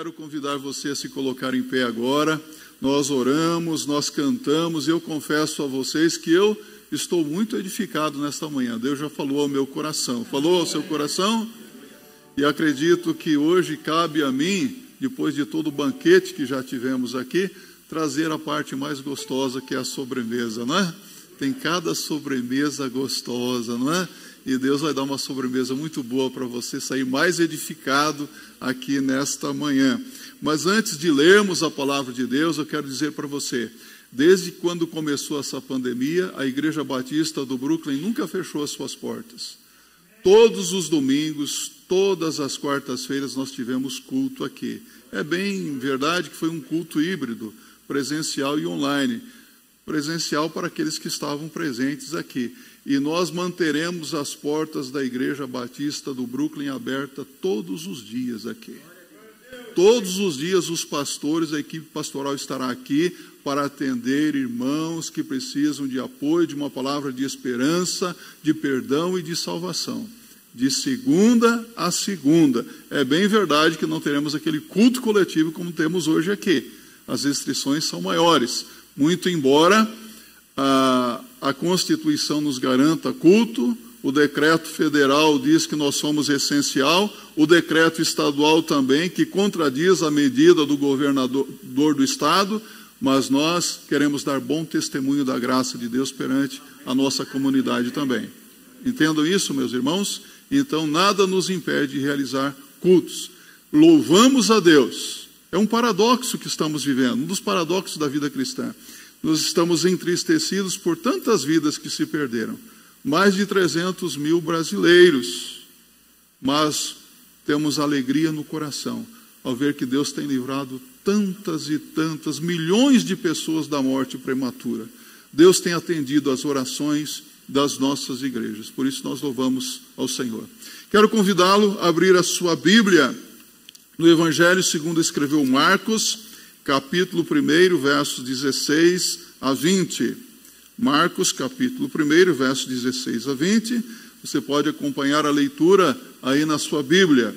Quero convidar você a se colocar em pé agora. Nós oramos, nós cantamos, e eu confesso a vocês que eu estou muito edificado nesta manhã. Deus já falou ao meu coração. Falou ao seu coração? E acredito que hoje cabe a mim, depois de todo o banquete que já tivemos aqui, trazer a parte mais gostosa, que é a sobremesa, não é? Tem cada sobremesa gostosa, não é? E Deus vai dar uma sobremesa muito boa para você sair mais edificado aqui nesta manhã. Mas antes de lermos a palavra de Deus, eu quero dizer para você, desde quando começou essa pandemia, a Igreja Batista do Brooklyn nunca fechou as suas portas. Todos os domingos, todas as quartas-feiras nós tivemos culto aqui. É bem verdade que foi um culto híbrido, presencial e online. Presencial para aqueles que estavam presentes aqui. E nós manteremos as portas da Igreja Batista do Brooklyn aberta todos os dias aqui. Todos os dias os pastores, a equipe pastoral estará aqui para atender irmãos que precisam de apoio, de uma palavra de esperança, de perdão e de salvação. De segunda a segunda. É bem verdade que não teremos aquele culto coletivo como temos hoje aqui. As restrições são maiores. Muito embora a Constituição nos garanta culto, o decreto federal diz que nós somos essencial, o decreto estadual também, que contradiz a medida do governador do estado, mas nós queremos dar bom testemunho da graça de Deus perante a nossa comunidade também. Entendam isso, meus irmãos? Então, nada nos impede de realizar cultos. Louvamos a Deus. É um paradoxo que estamos vivendo, um dos paradoxos da vida cristã. Nós estamos entristecidos por tantas vidas que se perderam. Mais de 300 mil brasileiros. Mas temos alegria no coração ao ver que Deus tem livrado tantas e tantas, milhões de pessoas da morte prematura. Deus tem atendido às orações das nossas igrejas. Por isso nós louvamos ao Senhor. Quero convidá-lo a abrir a sua Bíblia no Evangelho segundo escreveu Marcos, capítulo 1, versos 16 a 20. Marcos, capítulo 1, versos 16 a 20. Você pode acompanhar a leitura aí na sua Bíblia.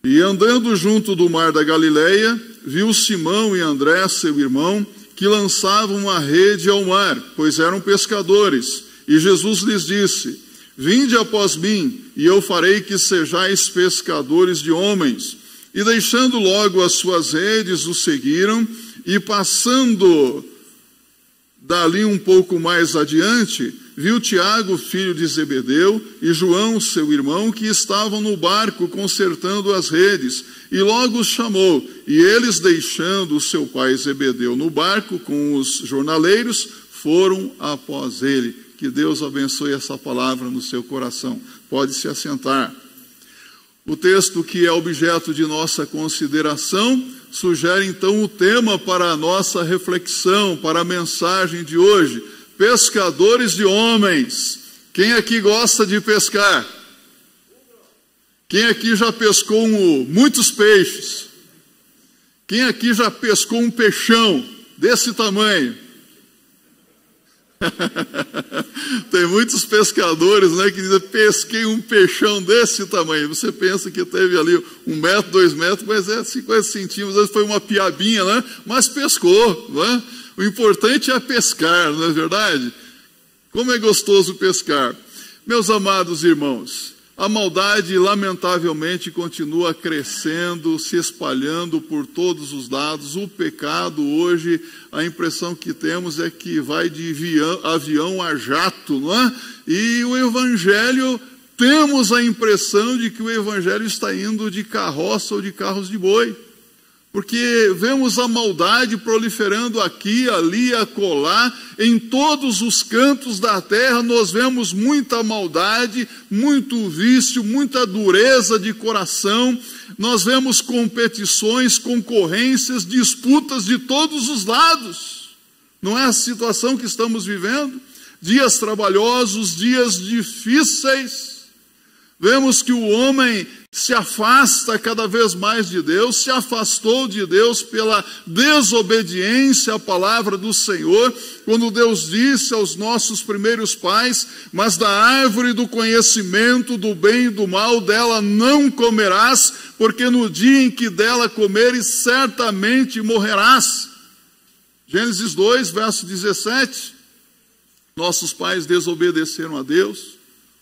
E andando junto do mar da Galileia, viu Simão e André, seu irmão, que lançavam uma rede ao mar, pois eram pescadores. E Jesus lhes disse: vinde após mim, e eu farei que sejais pescadores de homens. E deixando logo as suas redes, o seguiram, e passando dali um pouco mais adiante, viu Tiago, filho de Zebedeu, e João, seu irmão, que estavam no barco consertando as redes, e logo os chamou. E eles, deixando o seu pai Zebedeu no barco com os jornaleiros, foram após ele. Que Deus abençoe essa palavra no seu coração. Pode se assentar. O texto que é objeto de nossa consideração sugere então o tema para a nossa reflexão, para a mensagem de hoje: pescadores de homens. Quem aqui gosta de pescar? Quem aqui já pescou muitos peixes? Quem aqui já pescou um peixão desse tamanho? Tem muitos pescadores, né, que dizem: pesquei um peixão desse tamanho. Você pensa que teve ali 1 metro, 2 metros, mas é 50 centímetros, às vezes foi uma piabinha, né? Mas pescou, né? O importante é pescar, não é verdade? Como é gostoso pescar. Meus amados irmãos, a maldade lamentavelmente continua crescendo, se espalhando por todos os lados. O pecado hoje, a impressão que temos é que vai de avião a jato, não é? E o Evangelho, temos a impressão de que o Evangelho está indo de carroça ou de carros de boi. Porque vemos a maldade proliferando aqui, ali, acolá, em todos os cantos da terra. Nós vemos muita maldade, muito vício, muita dureza de coração. Nós vemos competições, concorrências, disputas de todos os lados. Não é a situação que estamos vivendo? Dias trabalhosos, dias difíceis. Vemos que o homem se afasta cada vez mais de Deus, se afastou de Deus pela desobediência à palavra do Senhor, quando Deus disse aos nossos primeiros pais: mas da árvore do conhecimento do bem e do mal, dela não comerás, porque no dia em que dela comeres, certamente morrerás. Gênesis 2, verso 17. Nossos pais desobedeceram a Deus.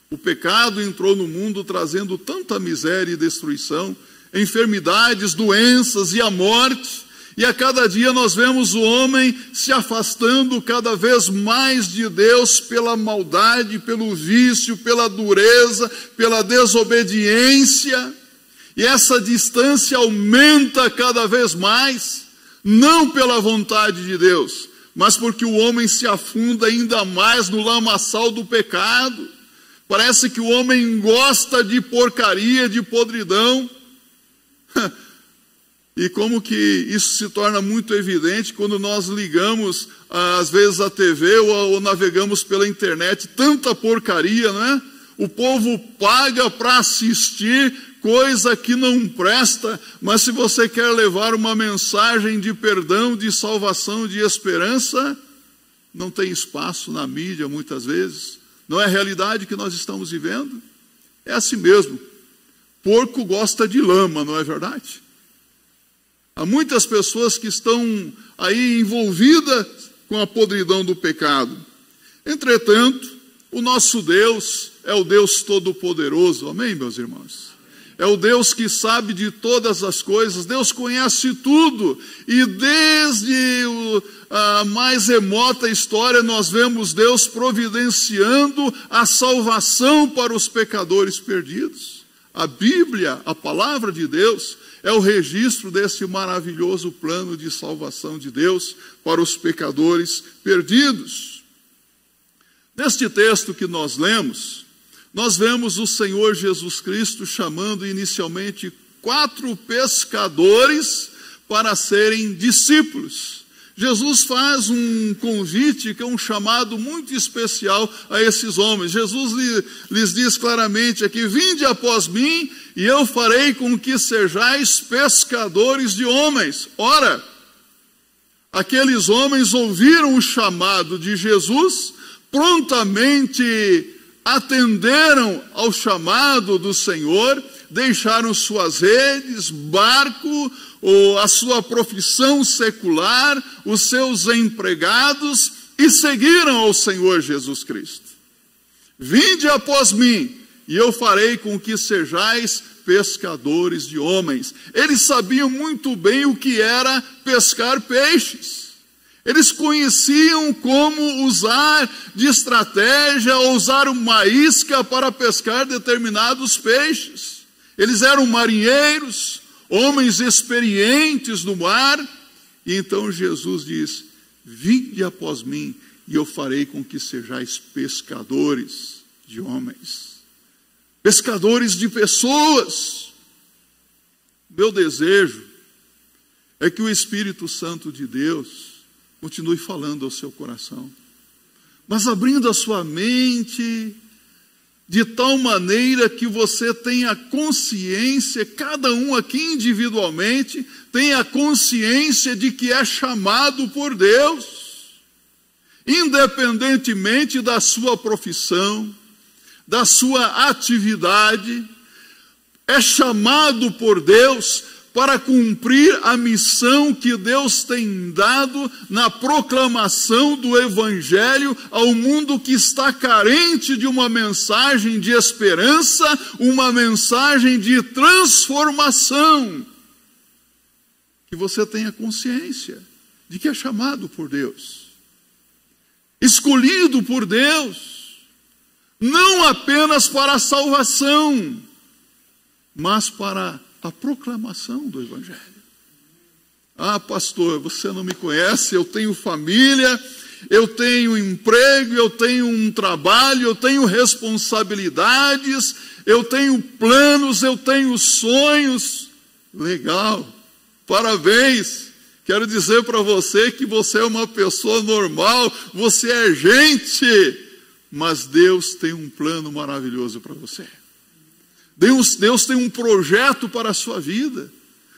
O pecado entrou no mundo trazendo tanta miséria e destruição, enfermidades, doenças e a morte. E a cada dia nós vemos o homem se afastando cada vez mais de Deus pela maldade, pelo vício, pela dureza, pela desobediência. E essa distância aumenta cada vez mais, não pela vontade de Deus, mas porque o homem se afunda ainda mais no lamaçal do pecado. Parece que o homem gosta de porcaria, de podridão. E como que isso se torna muito evidente quando nós ligamos, às vezes, a TV ou navegamos pela internet. Tanta porcaria, não é? O povo paga para assistir coisa que não presta, mas se você quer levar uma mensagem de perdão, de salvação, de esperança, não tem espaço na mídia muitas vezes. Não é a realidade que nós estamos vivendo? É assim mesmo. Porco gosta de lama, não é verdade? Há muitas pessoas que estão aí envolvidas com a podridão do pecado. Entretanto, o nosso Deus é o Deus Todo-Poderoso. Amém, meus irmãos? É o Deus que sabe de todas as coisas. Deus conhece tudo. E desde a mais remota história nós vemos Deus providenciando a salvação para os pecadores perdidos. A Bíblia, a palavra de Deus, é o registro desse maravilhoso plano de salvação de Deus para os pecadores perdidos. Neste texto que nós lemos, nós vemos o Senhor Jesus Cristo chamando inicialmente 4 pescadores para serem discípulos. Jesus faz um convite, que é um chamado muito especial a esses homens. Jesus lhes diz claramente aqui: vinde após mim e eu farei com que sejais pescadores de homens. Ora, aqueles homens ouviram o chamado de Jesus, prontamente atenderam ao chamado do Senhor, deixaram suas redes, barco, ou a sua profissão secular, os seus empregados, e seguiram ao Senhor Jesus Cristo. Vinde após mim, e eu farei com que sejais pescadores de homens. Eles sabiam muito bem o que era pescar peixes. Eles conheciam como usar de estratégia, ou usar uma isca para pescar determinados peixes. Eles eram marinheiros, homens experientes no mar. E então Jesus diz: vinde após mim, e eu farei com que sejais pescadores de homens. Pescadores de pessoas. Meu desejo é que o Espírito Santo de Deus continue falando ao seu coração, mas abrindo a sua mente de tal maneira que você tenha consciência, cada um aqui individualmente, tenha consciência de que é chamado por Deus, independentemente da sua profissão, da sua atividade, é chamado por Deus para cumprir a missão que Deus tem dado na proclamação do Evangelho ao mundo que está carente de uma mensagem de esperança, uma mensagem de transformação. Que você tenha consciência de que é chamado por Deus, escolhido por Deus, não apenas para a salvação, mas para a proclamação do Evangelho. Ah, pastor, você não me conhece, eu tenho família, eu tenho emprego, eu tenho um trabalho, eu tenho responsabilidades, eu tenho planos, eu tenho sonhos. Legal, parabéns. Quero dizer para você que você é uma pessoa normal, você é gente, mas Deus tem um plano maravilhoso para você. Deus tem um projeto para a sua vida.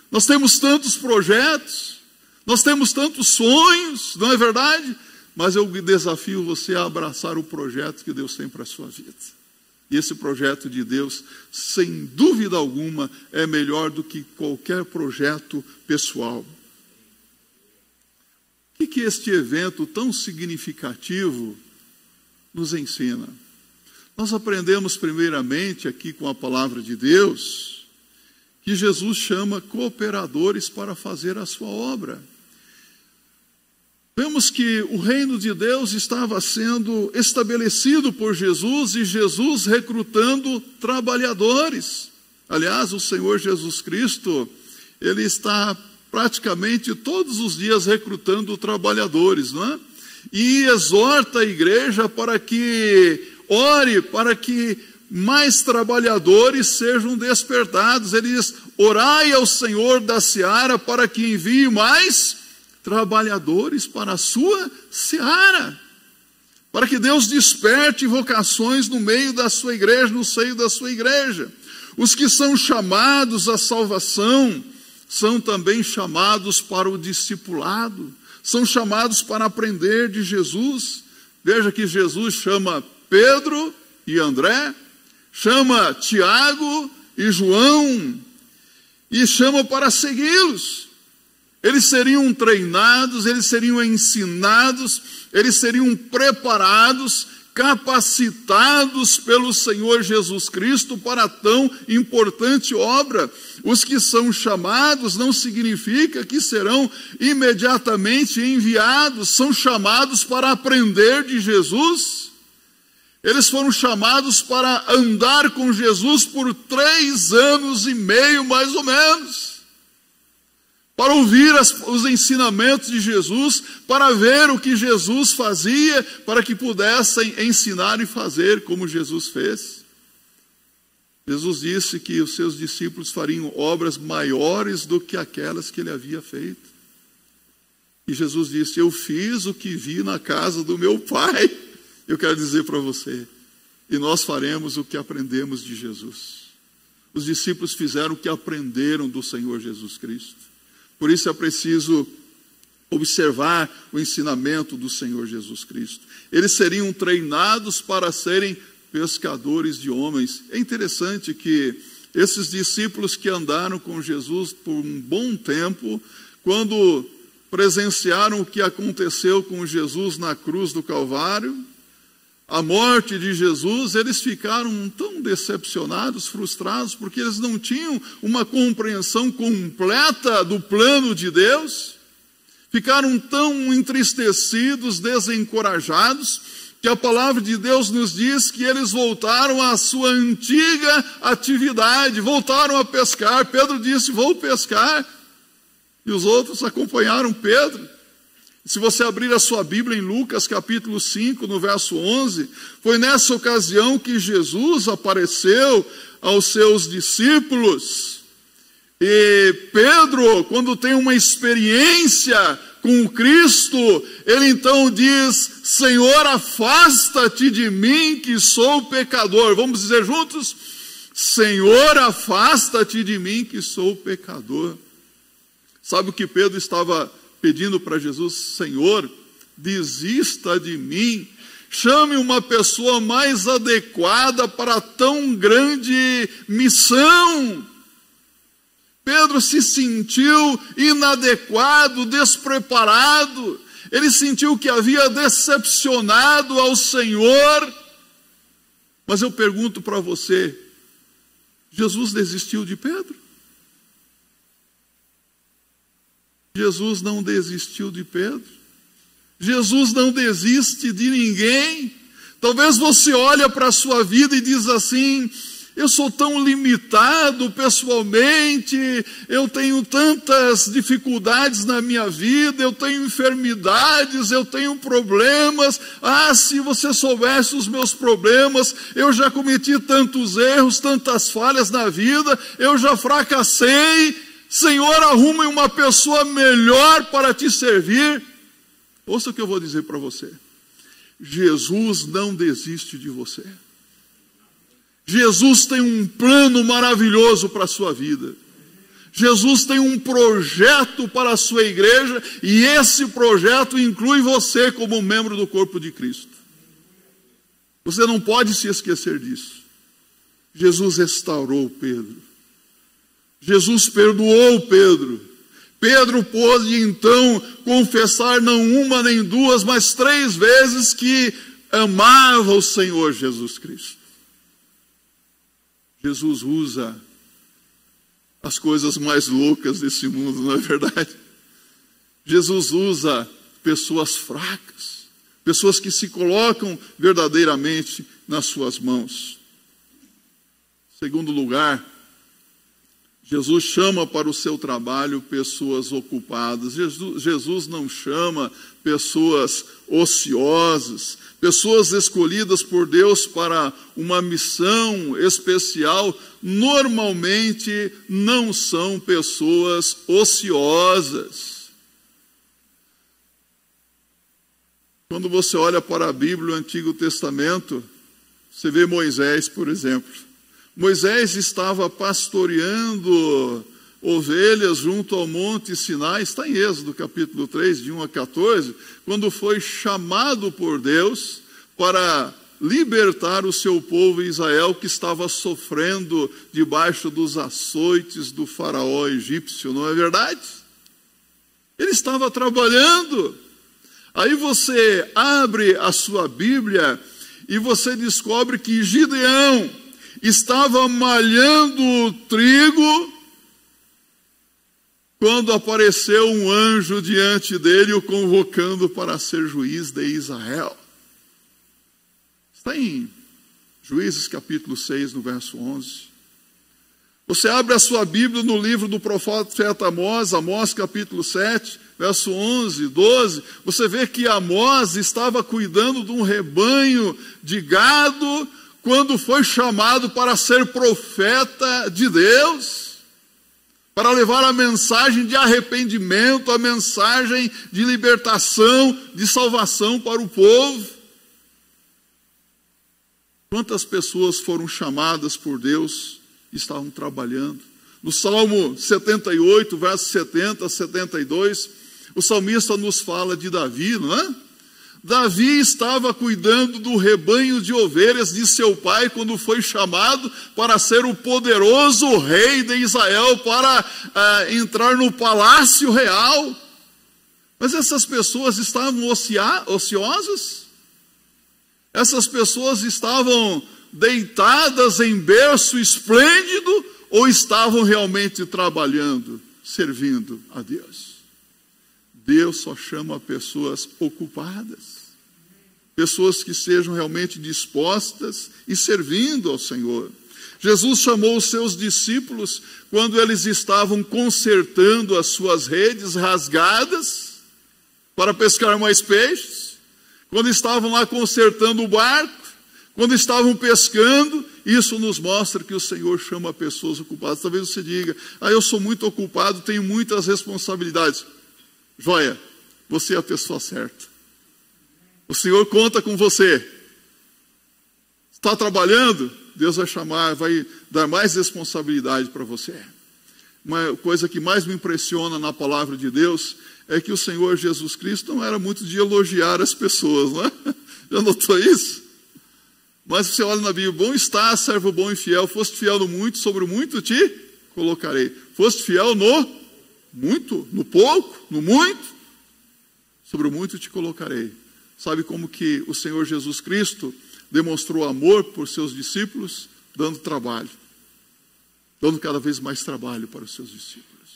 Nós temos tantos projetos, nós temos tantos sonhos, não é verdade? Mas eu desafio você a abraçar o projeto que Deus tem para a sua vida. E esse projeto de Deus, sem dúvida alguma, é melhor do que qualquer projeto pessoal. O que este evento tão significativo nos ensina? Nós aprendemos primeiramente aqui com a palavra de Deus que Jesus chama cooperadores para fazer a sua obra. Vemos que o reino de Deus estava sendo estabelecido por Jesus e Jesus recrutando trabalhadores. Aliás, o Senhor Jesus Cristo, ele está praticamente todos os dias recrutando trabalhadores, não é? E exorta a igreja para que ore, para que mais trabalhadores sejam despertados. Ele diz: orai ao Senhor da seara para que envie mais trabalhadores para a sua seara, para que Deus desperte vocações no meio da sua igreja, no seio da sua igreja. Os que são chamados à salvação são também chamados para o discipulado, são chamados para aprender de Jesus. Veja que Jesus chama Pedro e André, chama Tiago e João, e chama para segui-los. Eles seriam treinados, eles seriam ensinados, eles seriam preparados, capacitados pelo Senhor Jesus Cristo para tão importante obra. Os que são chamados não significa que serão imediatamente enviados, são chamados para aprender de Jesus. Eles foram chamados para andar com Jesus por 3 anos e meio, mais ou menos, para ouvir os ensinamentos de Jesus, para ver o que Jesus fazia, para que pudessem ensinar e fazer como Jesus fez. Jesus disse que os seus discípulos fariam obras maiores do que aquelas que ele havia feito. E Jesus disse: eu fiz o que vi na casa do meu Pai. Eu quero dizer para você, e nós faremos o que aprendemos de Jesus. Os discípulos fizeram o que aprenderam do Senhor Jesus Cristo. Por isso é preciso observar o ensinamento do Senhor Jesus Cristo. Eles seriam treinados para serem pescadores de homens. É interessante que esses discípulos que andaram com Jesus por um bom tempo, quando presenciaram o que aconteceu com Jesus na cruz do Calvário, a morte de Jesus, eles ficaram tão decepcionados, frustrados, porque eles não tinham uma compreensão completa do plano de Deus, ficaram tão entristecidos, desencorajados, que a palavra de Deus nos diz que eles voltaram à sua antiga atividade, voltaram a pescar. Pedro disse: vou pescar, e os outros acompanharam Pedro. Se você abrir a sua Bíblia em Lucas capítulo 5, no verso 11, foi nessa ocasião que Jesus apareceu aos seus discípulos. E Pedro, quando tem uma experiência com o Cristo, ele então diz: Senhor, afasta-te de mim que sou pecador. Vamos dizer juntos? Senhor, afasta-te de mim que sou pecador. Sabe o que Pedro estava pedindo para Jesus? Senhor, desista de mim, chame uma pessoa mais adequada para tão grande missão. Pedro se sentiu inadequado, despreparado, ele sentiu que havia decepcionado ao Senhor. Mas eu pergunto para você, Jesus desistiu de Pedro? Jesus não desistiu de Pedro. Jesus não desiste de ninguém. Talvez você olhe para a sua vida e diz assim: eu sou tão limitado pessoalmente, eu tenho tantas dificuldades na minha vida, eu tenho enfermidades, eu tenho problemas. Ah, se você soubesse os meus problemas, eu já cometi tantos erros, tantas falhas na vida, eu já fracassei. Senhor, arrume uma pessoa melhor para te servir. Ouça o que eu vou dizer para você. Jesus não desiste de você. Jesus tem um plano maravilhoso para a sua vida. Jesus tem um projeto para a sua igreja, e esse projeto inclui você como membro do corpo de Cristo. Você não pode se esquecer disso. Jesus restaurou Pedro. Jesus perdoou Pedro. Pedro pôde então confessar não uma nem duas, mas 3 vezes que amava o Senhor Jesus Cristo. Jesus usa as coisas mais loucas desse mundo, não é verdade? Jesus usa pessoas fracas, pessoas que se colocam verdadeiramente nas suas mãos. Em segundo lugar, Jesus chama para o seu trabalho pessoas ocupadas. Jesus não chama pessoas ociosas, pessoas escolhidas por Deus para uma missão especial. Normalmente não são pessoas ociosas. Quando você olha para a Bíblia, o Antigo Testamento, você vê Moisés, por exemplo. Moisés estava pastoreando ovelhas junto ao Monte Sinai, está em Êxodo capítulo 3, de 1 a 14, quando foi chamado por Deus para libertar o seu povo Israel, que estava sofrendo debaixo dos açoites do faraó egípcio, não é verdade? Ele estava trabalhando. Aí você abre a sua Bíblia e você descobre que Gideão estava malhando trigo quando apareceu um anjo diante dele, o convocando para ser juiz de Israel. Está em Juízes capítulo 6, no verso 11. Você abre a sua Bíblia no livro do profeta Amós, Amós capítulo 7, verso 11, 12. Você vê que Amós estava cuidando de um rebanho de gado quando foi chamado para ser profeta de Deus, para levar a mensagem de arrependimento, a mensagem de libertação, de salvação para o povo. Quantas pessoas foram chamadas por Deus e estavam trabalhando? No Salmo 78, versos 70 a 72, o salmista nos fala de Davi, não é? Davi estava cuidando do rebanho de ovelhas de seu pai quando foi chamado para ser o poderoso rei de Israel, para entrar no palácio real. Mas essas pessoas estavam ociosas? Essas pessoas estavam deitadas em berço esplêndido ou estavam realmente trabalhando, servindo a Deus? Deus só chama pessoas ocupadas, pessoas que sejam realmente dispostas e servindo ao Senhor. Jesus chamou os seus discípulos quando eles estavam consertando as suas redes rasgadas para pescar mais peixes, quando estavam lá consertando o barco, quando estavam pescando. Isso nos mostra que o Senhor chama pessoas ocupadas. Talvez você diga: eu sou muito ocupado, tenho muitas responsabilidades. Joia, você é a pessoa certa. O Senhor conta com você. Está trabalhando? Deus vai chamar, vai dar mais responsabilidade para você. Uma coisa que mais me impressiona na palavra de Deus é que o Senhor Jesus Cristo não era muito de elogiar as pessoas, não é? Já notou isso? Mas você olha na Bíblia: bom está, servo bom e fiel, foste fiel no muito, sobre o muito te colocarei. Foste fiel no muito, no pouco, no muito, sobre o muito te colocarei. Sabe como que o Senhor Jesus Cristo demonstrou amor por seus discípulos? Dando trabalho, dando cada vez mais trabalho para os seus discípulos,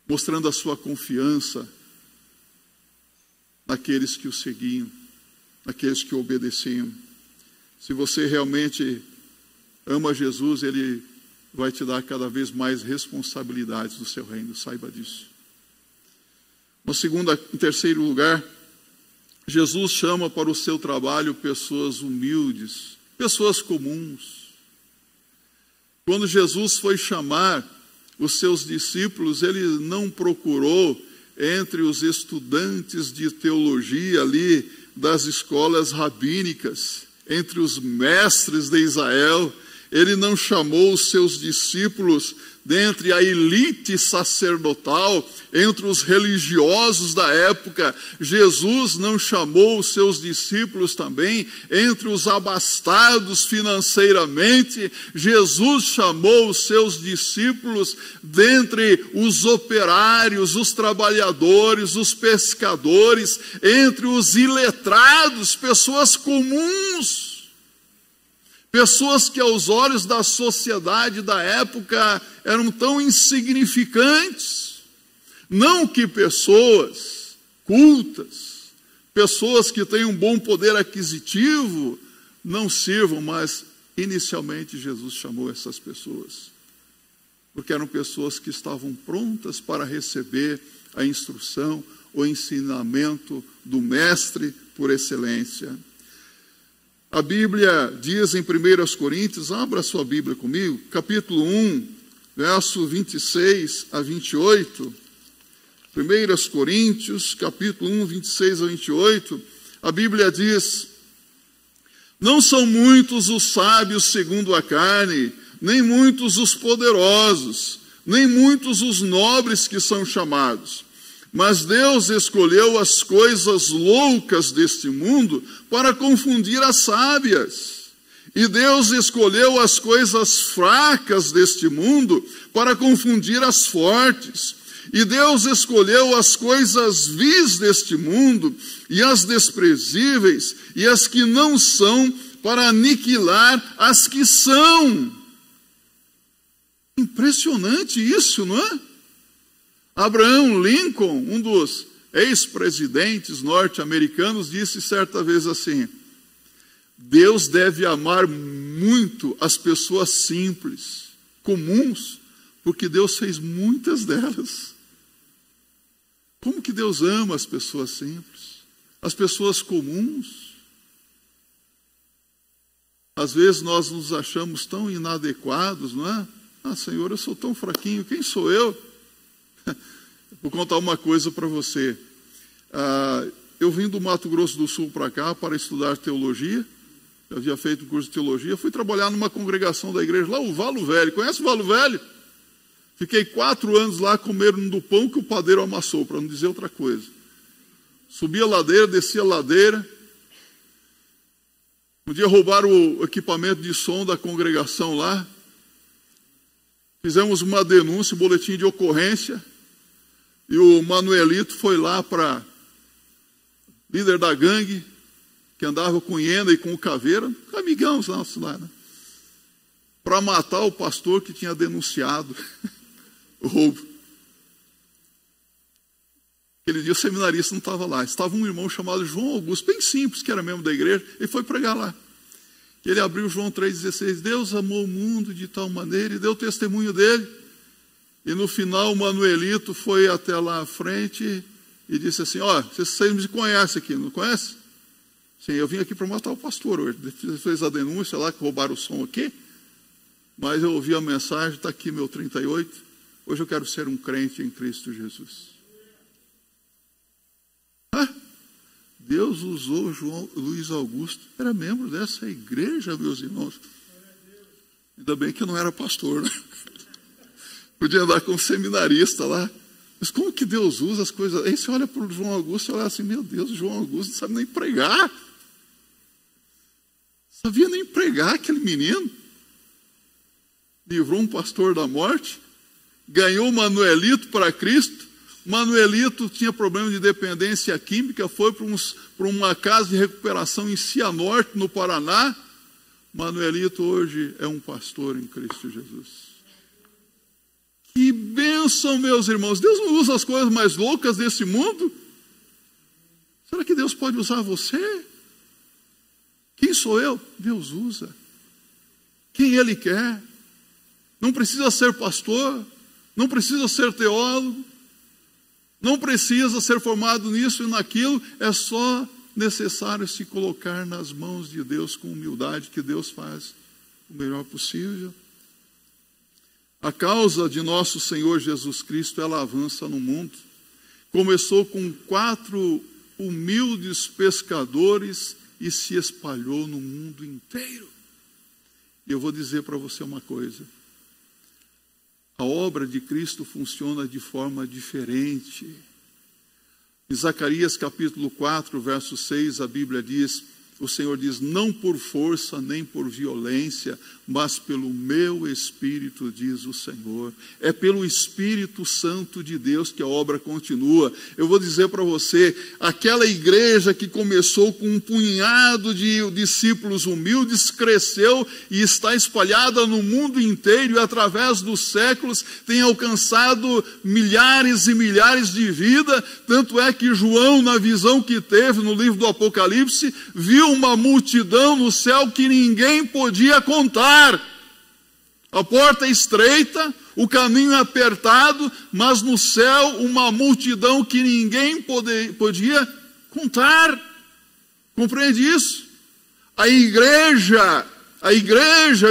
mostrando a sua confiança naqueles que o seguiam, naqueles que o obedeciam. Se você realmente ama Jesus, Ele vai te dar cada vez mais responsabilidades do seu reino, saiba disso. Em terceiro lugar, Jesus chama para o seu trabalho pessoas humildes, pessoas comuns. Quando Jesus foi chamar os seus discípulos, Ele não procurou entre os estudantes de teologia ali das escolas rabínicas. entre os mestres de Israel. Ele não chamou os seus discípulos dentre a elite sacerdotal, entre os religiosos da época. Jesus não chamou os seus discípulos também entre os abastados financeiramente. Jesus chamou os seus discípulos dentre os operários, os trabalhadores, os pescadores, entre os iletrados, pessoas comuns. Pessoas que aos olhos da sociedade da época eram tão insignificantes. Não que pessoas cultas, pessoas que têm um bom poder aquisitivo, não sirvam, mas inicialmente Jesus chamou essas pessoas, porque eram pessoas que estavam prontas para receber a instrução, o ensinamento do mestre por excelência. A Bíblia diz em 1 Coríntios, abra sua Bíblia comigo, capítulo 1, verso 26 a 28. 1 Coríntios, capítulo 1, 26 a 28. A Bíblia diz: não são muitos os sábios segundo a carne, nem muitos os poderosos, nem muitos os nobres que são chamados. Mas Deus escolheu as coisas loucas deste mundo para confundir as sábias. E Deus escolheu as coisas fracas deste mundo para confundir as fortes. E Deus escolheu as coisas vis deste mundo e as desprezíveis e as que não são para aniquilar as que são. Impressionante isso, não é? Abraham Lincoln, um dos ex-presidentes norte-americanos, disse certa vez assim: Deus deve amar muito as pessoas simples, comuns, porque Deus fez muitas delas. Como que Deus ama as pessoas simples, as pessoas comuns? Às vezes nós nos achamos tão inadequados, não é? Ah, Senhor, eu sou tão fraquinho, quem sou eu? Vou contar uma coisa para você. Eu vim do Mato Grosso do Sul para cá para estudar teologia. Eu havia feito um curso de teologia. Fui trabalhar numa congregação da igreja lá, o Valo Velho. Conhece o Valo Velho? Fiquei 4 anos lá comendo do pão que o padeiro amassou, para não dizer outra coisa. Subia a ladeira, descia a ladeira. Um dia roubaram o equipamento de som da congregação lá. Fizemos uma denúncia, um boletim de ocorrência. E o Manuelito foi lá para líder da gangue, que andava com hiena e com o caveira, amigãos nossos lá, né? Para matar o pastor que tinha denunciado o roubo. Aquele dia o seminarista não estava lá, estava um irmão chamado João Augusto, bem simples, que era membro da igreja, ele foi pregar lá. Ele abriu João 3,16, Deus amou o mundo de tal maneira e deu testemunho dele. E no final o Manuelito foi até lá à frente e disse assim: ó, vocês me conhecem aqui, não conhecem? Sim, eu vim aqui para matar o pastor hoje. Ele fez a denúncia lá que roubaram o som aqui, mas eu ouvi a mensagem, está aqui meu 38. Hoje eu quero ser um crente em Cristo Jesus. Deus usou Luiz Augusto, era membro dessa igreja, meus irmãos. Ainda bem que eu não era pastor, né? Podia andar como seminarista lá. Mas como que Deus usa as coisas? Aí você olha para o João Augusto e olha assim: meu Deus, o João Augusto não sabe nem pregar. Sabia nem pregar aquele menino. Livrou um pastor da morte. Ganhou Manuelito para Cristo. Manuelito tinha problema de dependência química. Foi para uma casa de recuperação em Cianorte, no Paraná. Manuelito hoje é um pastor em Cristo Jesus. Que bênção, meus irmãos. Deus não usa as coisas mais loucas desse mundo? Será que Deus pode usar você? Quem sou eu? Deus usa. Quem Ele quer. Não precisa ser pastor, não precisa ser teólogo, não precisa ser formado nisso e naquilo. É só necessário se colocar nas mãos de Deus com humildade, que Deus faz o melhor possível. A causa de nosso Senhor Jesus Cristo, ela avança no mundo. Começou com 4 humildes pescadores e se espalhou no mundo inteiro. E eu vou dizer para você uma coisa: a obra de Cristo funciona de forma diferente. Em Zacarias capítulo 4, verso 6, a Bíblia diz, o Senhor diz: não por força nem por violência, mas pelo meu Espírito, diz o Senhor. É pelo Espírito Santo de Deus que a obra continua. Eu vou dizer para você, aquela igreja que começou com um punhado de discípulos humildes, cresceu e está espalhada no mundo inteiro e através dos séculos tem alcançado milhares e milhares de vidas. Tanto é que João, na visão que teve no livro do Apocalipse, viu uma multidão no céu que ninguém podia contar. A porta é estreita, o caminho é apertado, mas no céu uma multidão que ninguém podia contar. Compreende isso? A igreja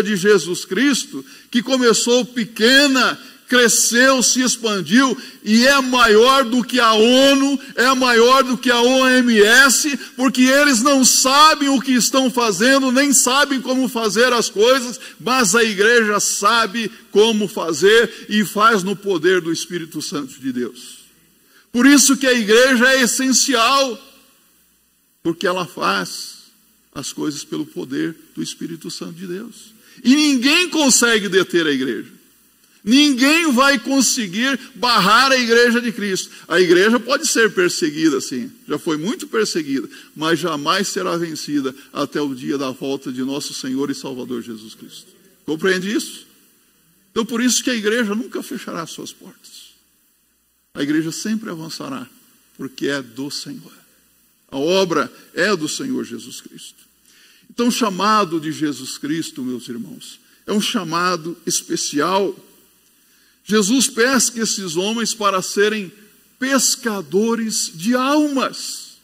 de Jesus Cristo, que começou pequena, cresceu, se expandiu e é maior do que a ONU, é maior do que a OMS, porque eles não sabem o que estão fazendo, nem sabem como fazer as coisas, mas a igreja sabe como fazer e faz no poder do Espírito Santo de Deus. Por isso que a igreja é essencial, porque ela faz as coisas pelo poder do Espírito Santo de Deus. E ninguém consegue deter a igreja. Ninguém vai conseguir barrar a igreja de Cristo. A igreja pode ser perseguida, sim. Já foi muito perseguida, mas jamais será vencida até o dia da volta de nosso Senhor e Salvador Jesus Cristo. Compreende isso? Então, por isso que a igreja nunca fechará suas portas. A igreja sempre avançará, porque é do Senhor. A obra é do Senhor Jesus Cristo. Então, o chamado de Jesus Cristo, meus irmãos, é um chamado especial. Jesus pesca esses homens para serem pescadores de almas,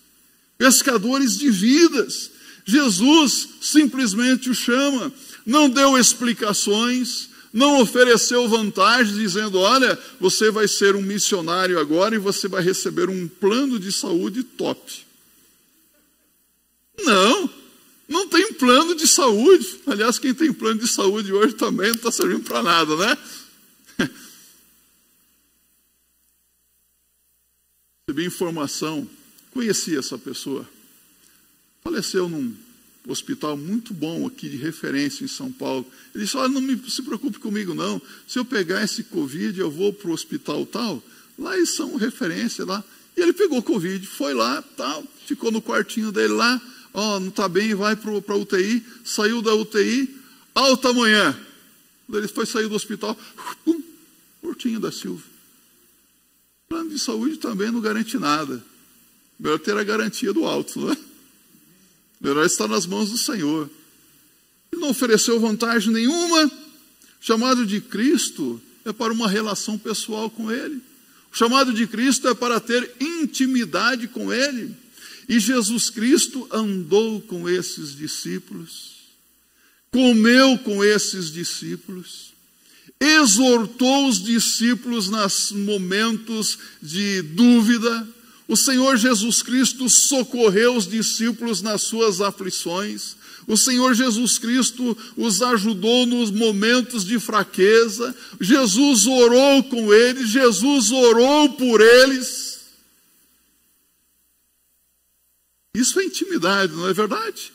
pescadores de vidas. Jesus simplesmente o chama, não deu explicações, não ofereceu vantagens, dizendo: olha, você vai ser um missionário agora e você vai receber um plano de saúde top. Não tem plano de saúde. Aliás, quem tem plano de saúde hoje também não está servindo para nada, né? Recebi informação, conheci essa pessoa, faleceu num hospital muito bom aqui de referência em São Paulo. Ele disse: olha, não se preocupe comigo não, se eu pegar esse Covid eu vou para o hospital tal, lá eles são referência lá. E ele pegou Covid, foi lá, tal, ficou no quartinho dele lá, não está bem, vai para a UTI, saiu da UTI, alta manhã. Quando ele foi sair do hospital, Portinho da Silva. Plano de saúde também não garante nada. Melhor ter a garantia do alto, não é? Melhor estar nas mãos do Senhor. Ele não ofereceu vantagem nenhuma. O chamado de Cristo é para uma relação pessoal com Ele. O chamado de Cristo é para ter intimidade com Ele. E Jesus Cristo andou com esses discípulos, comeu com esses discípulos, exortou os discípulos nos momentos de dúvida. O Senhor Jesus Cristo socorreu os discípulos nas suas aflições. O Senhor Jesus Cristo os ajudou nos momentos de fraqueza. Jesus orou com eles, Jesus orou por eles. Isso é intimidade, não é verdade?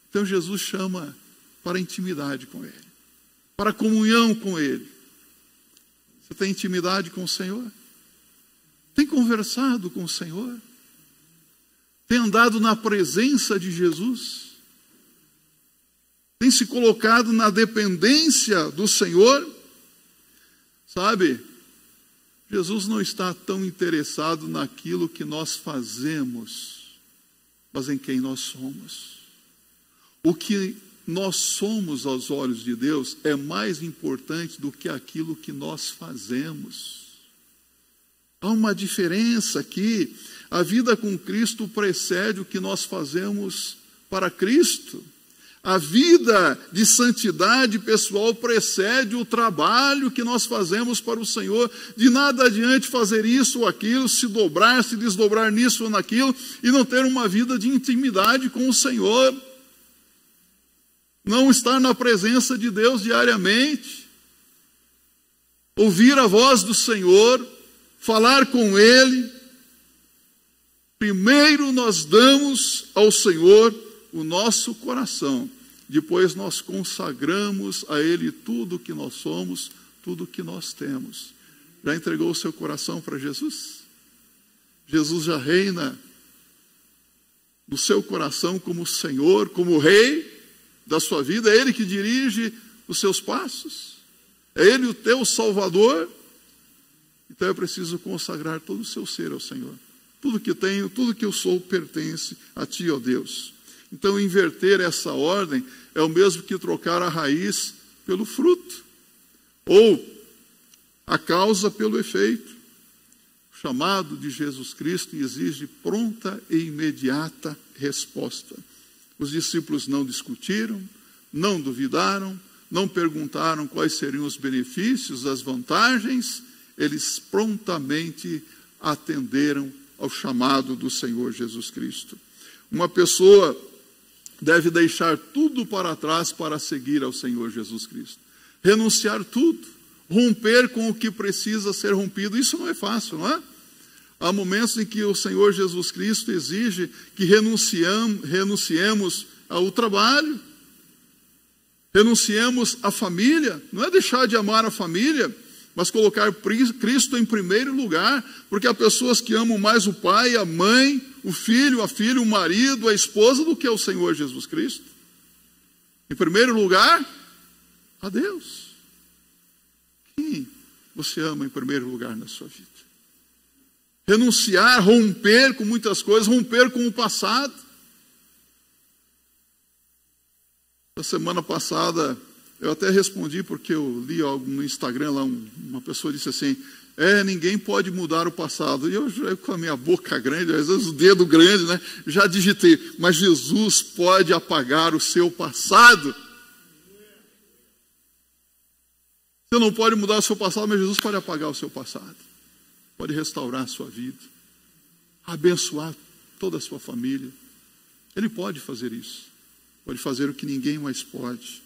Então Jesus chama para intimidade com Ele, para comunhão com Ele. Você tem intimidade com o Senhor? Tem conversado com o Senhor? Tem andado na presença de Jesus? Tem se colocado na dependência do Senhor? Sabe, Jesus não está tão interessado naquilo que nós fazemos, mas em quem nós somos. O que nós somos aos olhos de Deus é mais importante do que aquilo que nós fazemos. Há uma diferença aqui. A vida com Cristo precede o que nós fazemos para Cristo. A vida de santidade pessoal precede o trabalho que nós fazemos para o Senhor. De nada adiante fazer isso ou aquilo, se dobrar, se desdobrar nisso ou naquilo, e não ter uma vida de intimidade com o Senhor. Não estar na presença de Deus diariamente. Ouvir a voz do Senhor, falar com Ele. Primeiro nós damos ao Senhor o nosso coração, depois nós consagramos a Ele tudo o que nós somos, tudo o que nós temos. Já entregou o seu coração para Jesus? Jesus já reina no seu coração como Senhor, como Rei da sua vida? É Ele que dirige os seus passos? É Ele o teu Salvador? Então é preciso consagrar todo o seu ser ao Senhor. Tudo que tenho, tudo que eu sou pertence a Ti, ó Deus. Então, inverter essa ordem é o mesmo que trocar a raiz pelo fruto, ou a causa pelo efeito. O chamado de Jesus Cristo exige pronta e imediata resposta. Os discípulos não discutiram, não duvidaram, não perguntaram quais seriam os benefícios, as vantagens, eles prontamente atenderam ao chamado do Senhor Jesus Cristo. Uma pessoa deve deixar tudo para trás para seguir ao Senhor Jesus Cristo. Renunciar tudo, romper com o que precisa ser rompido. Isso não é fácil, não é? Há momentos em que o Senhor Jesus Cristo exige que renunciemos ao trabalho, renunciemos à família. Não é deixar de amar a família, mas colocar Cristo em primeiro lugar, porque há pessoas que amam mais o pai, a mãe, o filho, a filha, o marido, a esposa, do que o Senhor Jesus Cristo. Em primeiro lugar, a Deus. Quem você ama em primeiro lugar na sua vida? Renunciar, romper com muitas coisas, romper com o passado. Na semana passada, eu até respondi porque eu li algo no Instagram lá, uma pessoa disse assim, ninguém pode mudar o passado. E eu com a minha boca grande, às vezes o dedo grande, né, já digitei, mas Jesus pode apagar o seu passado. Você não pode mudar o seu passado, mas Jesus pode apagar o seu passado. Pode restaurar a sua vida, abençoar toda a sua família. Ele pode fazer isso. Pode fazer o que ninguém mais pode.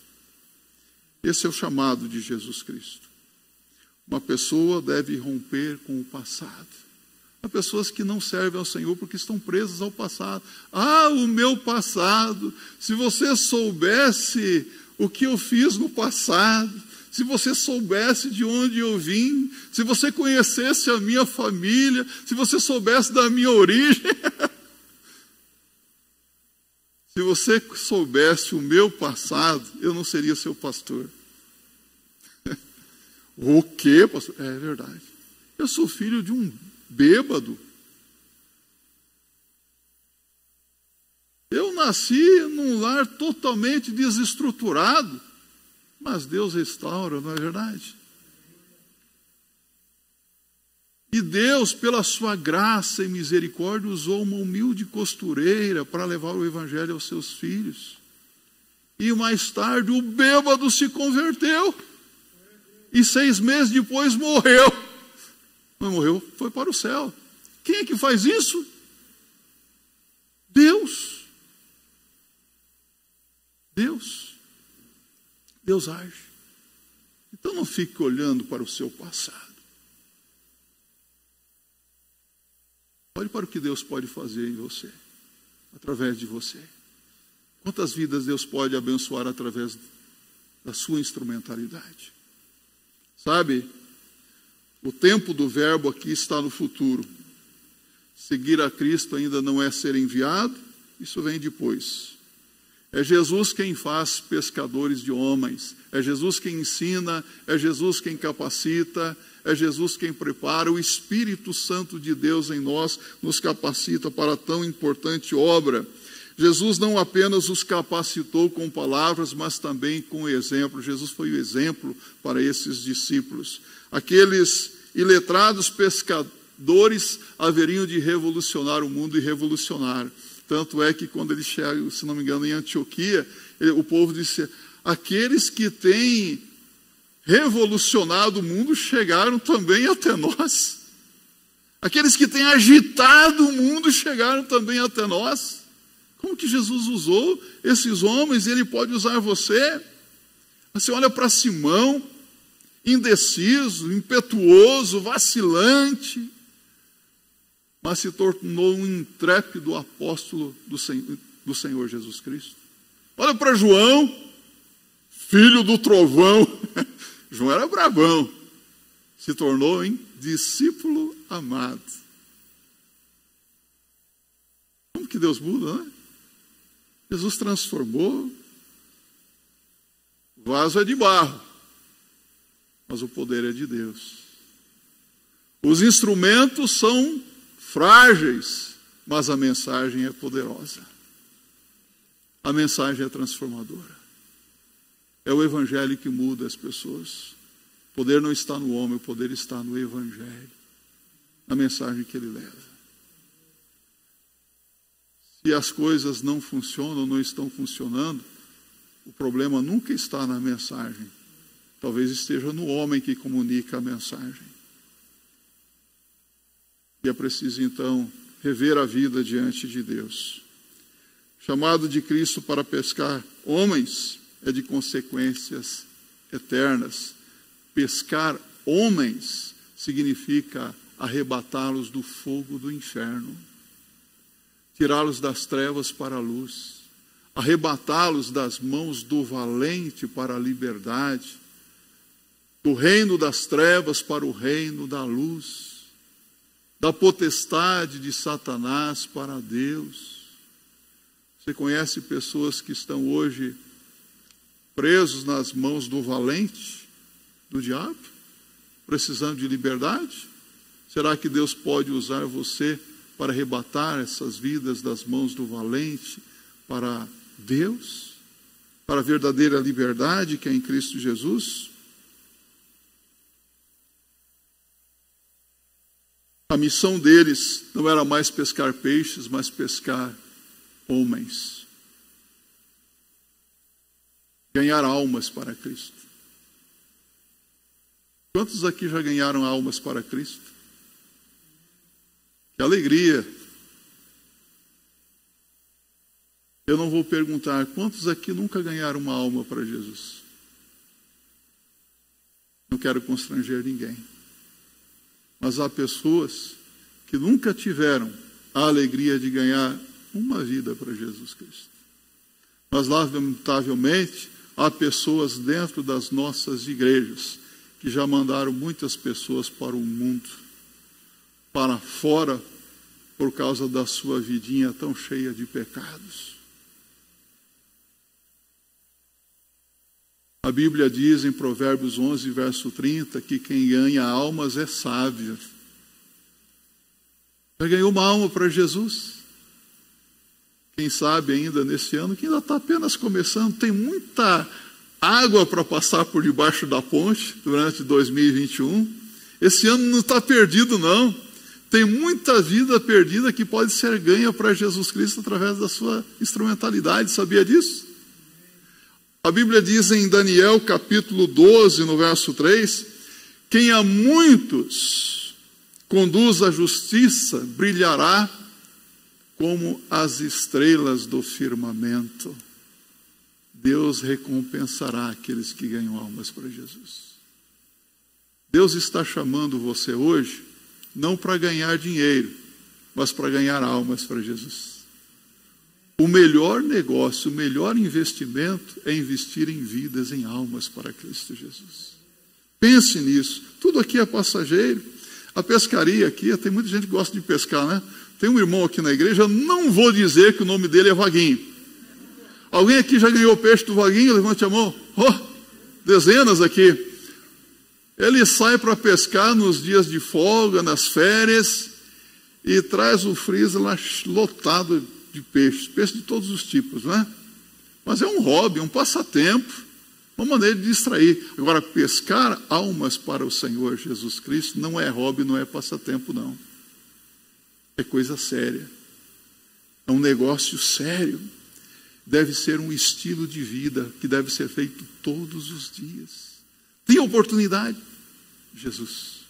Esse é o chamado de Jesus Cristo. Uma pessoa deve romper com o passado. Há pessoas que não servem ao Senhor porque estão presas ao passado. O meu passado. Se você soubesse o que eu fiz no passado, se você soubesse de onde eu vim, se você conhecesse a minha família, se você soubesse da minha origem, se você soubesse o meu passado, eu não seria seu pastor. O quê, pastor? É verdade. Eu sou filho de um bêbado. Eu nasci num lar totalmente desestruturado. Mas Deus restaura, não é verdade? E Deus, pela sua graça e misericórdia, usou uma humilde costureira para levar o evangelho aos seus filhos. E mais tarde o bêbado se converteu. E 6 meses depois morreu. Não morreu, foi para o céu. Quem é que faz isso? Deus. Deus age. Então não fique olhando para o seu passado. Olhe para o que Deus pode fazer em você, através de você. Quantas vidas Deus pode abençoar através da sua instrumentalidade. Sabe, o tempo do verbo aqui está no futuro. Seguir a Cristo ainda não é ser enviado, isso vem depois. É Jesus quem faz pescadores de homens, é Jesus quem ensina, é Jesus quem capacita, é Jesus quem prepara. O Espírito Santo de Deus em nós nos capacita para tão importante obra. Jesus não apenas os capacitou com palavras, mas também com exemplo. Jesus foi o exemplo para esses discípulos. Aqueles iletrados pescadores haveriam de revolucionar o mundo e revolucionar. Tanto é que quando ele chega, se não me engano, em Antioquia, o povo disse: aqueles que têm revolucionado o mundo chegaram também até nós. Aqueles que têm agitado o mundo chegaram também até nós. Como que Jesus usou esses homens e Ele pode usar você? Você olha para Simão, indeciso, impetuoso, vacilante, mas se tornou um intrépido apóstolo do Senhor Jesus Cristo. Olha para João, filho do trovão. João era bravão. Se tornou discípulo amado. Como que Deus muda, não é? Jesus transformou. O vaso é de barro, mas o poder é de Deus. Os instrumentos são frágeis, mas a mensagem é poderosa. A mensagem é transformadora. É o Evangelho que muda as pessoas. O poder não está no homem, o poder está no Evangelho, na mensagem que ele leva. Se as coisas não funcionam, não estão funcionando, o problema nunca está na mensagem. Talvez esteja no homem que comunica a mensagem. E é preciso, então, rever a vida diante de Deus. O chamado de Cristo para pescar homens é de consequências eternas. Pescar homens significa arrebatá-los do fogo do inferno, tirá-los das trevas para a luz, arrebatá-los das mãos do valente para a liberdade, do reino das trevas para o reino da luz, da potestade de Satanás para Deus. Você conhece pessoas que estão hoje presos nas mãos do valente, do diabo, precisando de liberdade? Será que Deus pode usar você para arrebatar essas vidas das mãos do valente para Deus, para a verdadeira liberdade que é em Cristo Jesus? A missão deles não era mais pescar peixes, mas pescar homens. Ganhar almas para Cristo. Quantos aqui já ganharam almas para Cristo? Que alegria! Eu não vou perguntar quantos aqui nunca ganharam uma alma para Jesus. Não quero constranger ninguém. Mas há pessoas que nunca tiveram a alegria de ganhar uma vida para Jesus Cristo. Mas, lamentavelmente, há pessoas dentro das nossas igrejas que já mandaram muitas pessoas para o mundo, para fora, por causa da sua vidinha tão cheia de pecados. A Bíblia diz em Provérbios 11, verso 30, que quem ganha almas é sábio. Já ganhou uma alma para Jesus? Quem sabe ainda nesse ano, que ainda está apenas começando, tem muita água para passar por debaixo da ponte durante 2021. Esse ano não está perdido, não. Tem muita vida perdida que pode ser ganha para Jesus Cristo através da sua instrumentalidade. Sabia disso? A Bíblia diz em Daniel, capítulo 12, no verso 3, quem a muitos conduz à justiça brilhará como as estrelas do firmamento. Deus recompensará aqueles que ganham almas para Jesus. Deus está chamando você hoje, não para ganhar dinheiro, mas para ganhar almas para Jesus. O melhor negócio, o melhor investimento é investir em vidas, em almas para Cristo Jesus. Pense nisso. Tudo aqui é passageiro. A pescaria aqui, tem muita gente que gosta de pescar, né? Tem um irmão aqui na igreja, não vou dizer que o nome dele é Vaguinho. Alguém aqui já ganhou o peixe do Vaguinho? Levante a mão. Oh, dezenas aqui. Ele sai para pescar nos dias de folga, nas férias, e traz o freezer lá lotado de peixes, peixes de todos os tipos, né? Mas é um hobby, é um passatempo, uma maneira de distrair. Agora, pescar almas para o Senhor Jesus Cristo não é hobby, não é passatempo, não. É coisa séria. É um negócio sério. Deve ser um estilo de vida que deve ser feito todos os dias. Tem oportunidade? Jesus.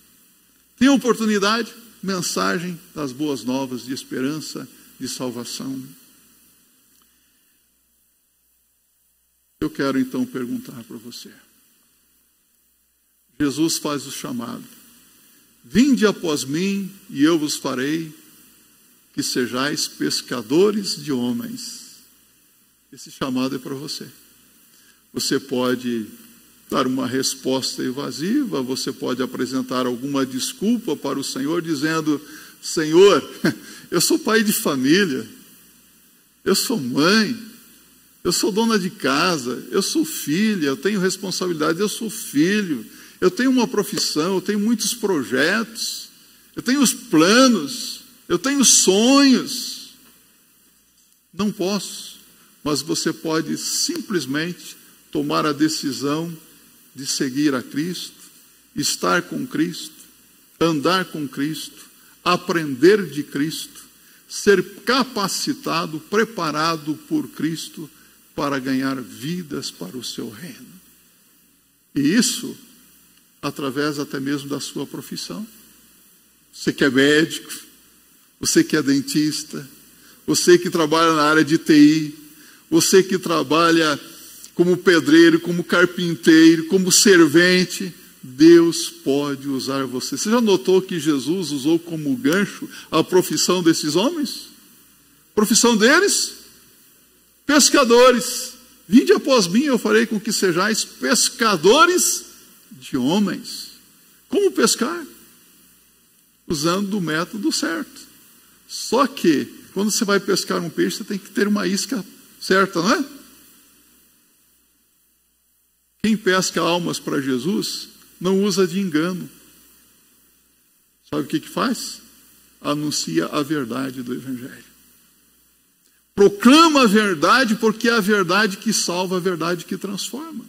Tem oportunidade? Mensagem das boas novas de esperança, de salvação. Eu quero então perguntar para você. Jesus faz o chamado. Vinde após mim e eu vos farei que sejais pescadores de homens. Esse chamado é para você. Você pode dar uma resposta evasiva, você pode apresentar alguma desculpa para o Senhor, dizendo: Senhor, eu sou pai de família, eu sou mãe, eu sou dona de casa, eu sou filha, eu tenho responsabilidade, eu sou filho, eu tenho uma profissão, eu tenho muitos projetos, eu tenho os planos, eu tenho sonhos. Não posso, mas você pode simplesmente tomar a decisão de seguir a Cristo, estar com Cristo, andar com Cristo, aprender de Cristo, ser capacitado, preparado por Cristo para ganhar vidas para o seu reino. E isso através até mesmo da sua profissão. Você que é médico, você que é dentista, você que trabalha na área de TI, você que trabalha como pedreiro, como carpinteiro, como servente, Deus pode usar você. Você já notou que Jesus usou como gancho a profissão desses homens? A profissão deles? Pescadores. Vinde após mim, eu farei com que sejais pescadores de homens. Como pescar? Usando o método certo. Só que, quando você vai pescar um peixe, você tem que ter uma isca certa, não é? Quem pesca almas para Jesus não usa de engano. Sabe o que faz? Anuncia a verdade do Evangelho. Proclama a verdade, porque é a verdade que salva, a verdade que transforma.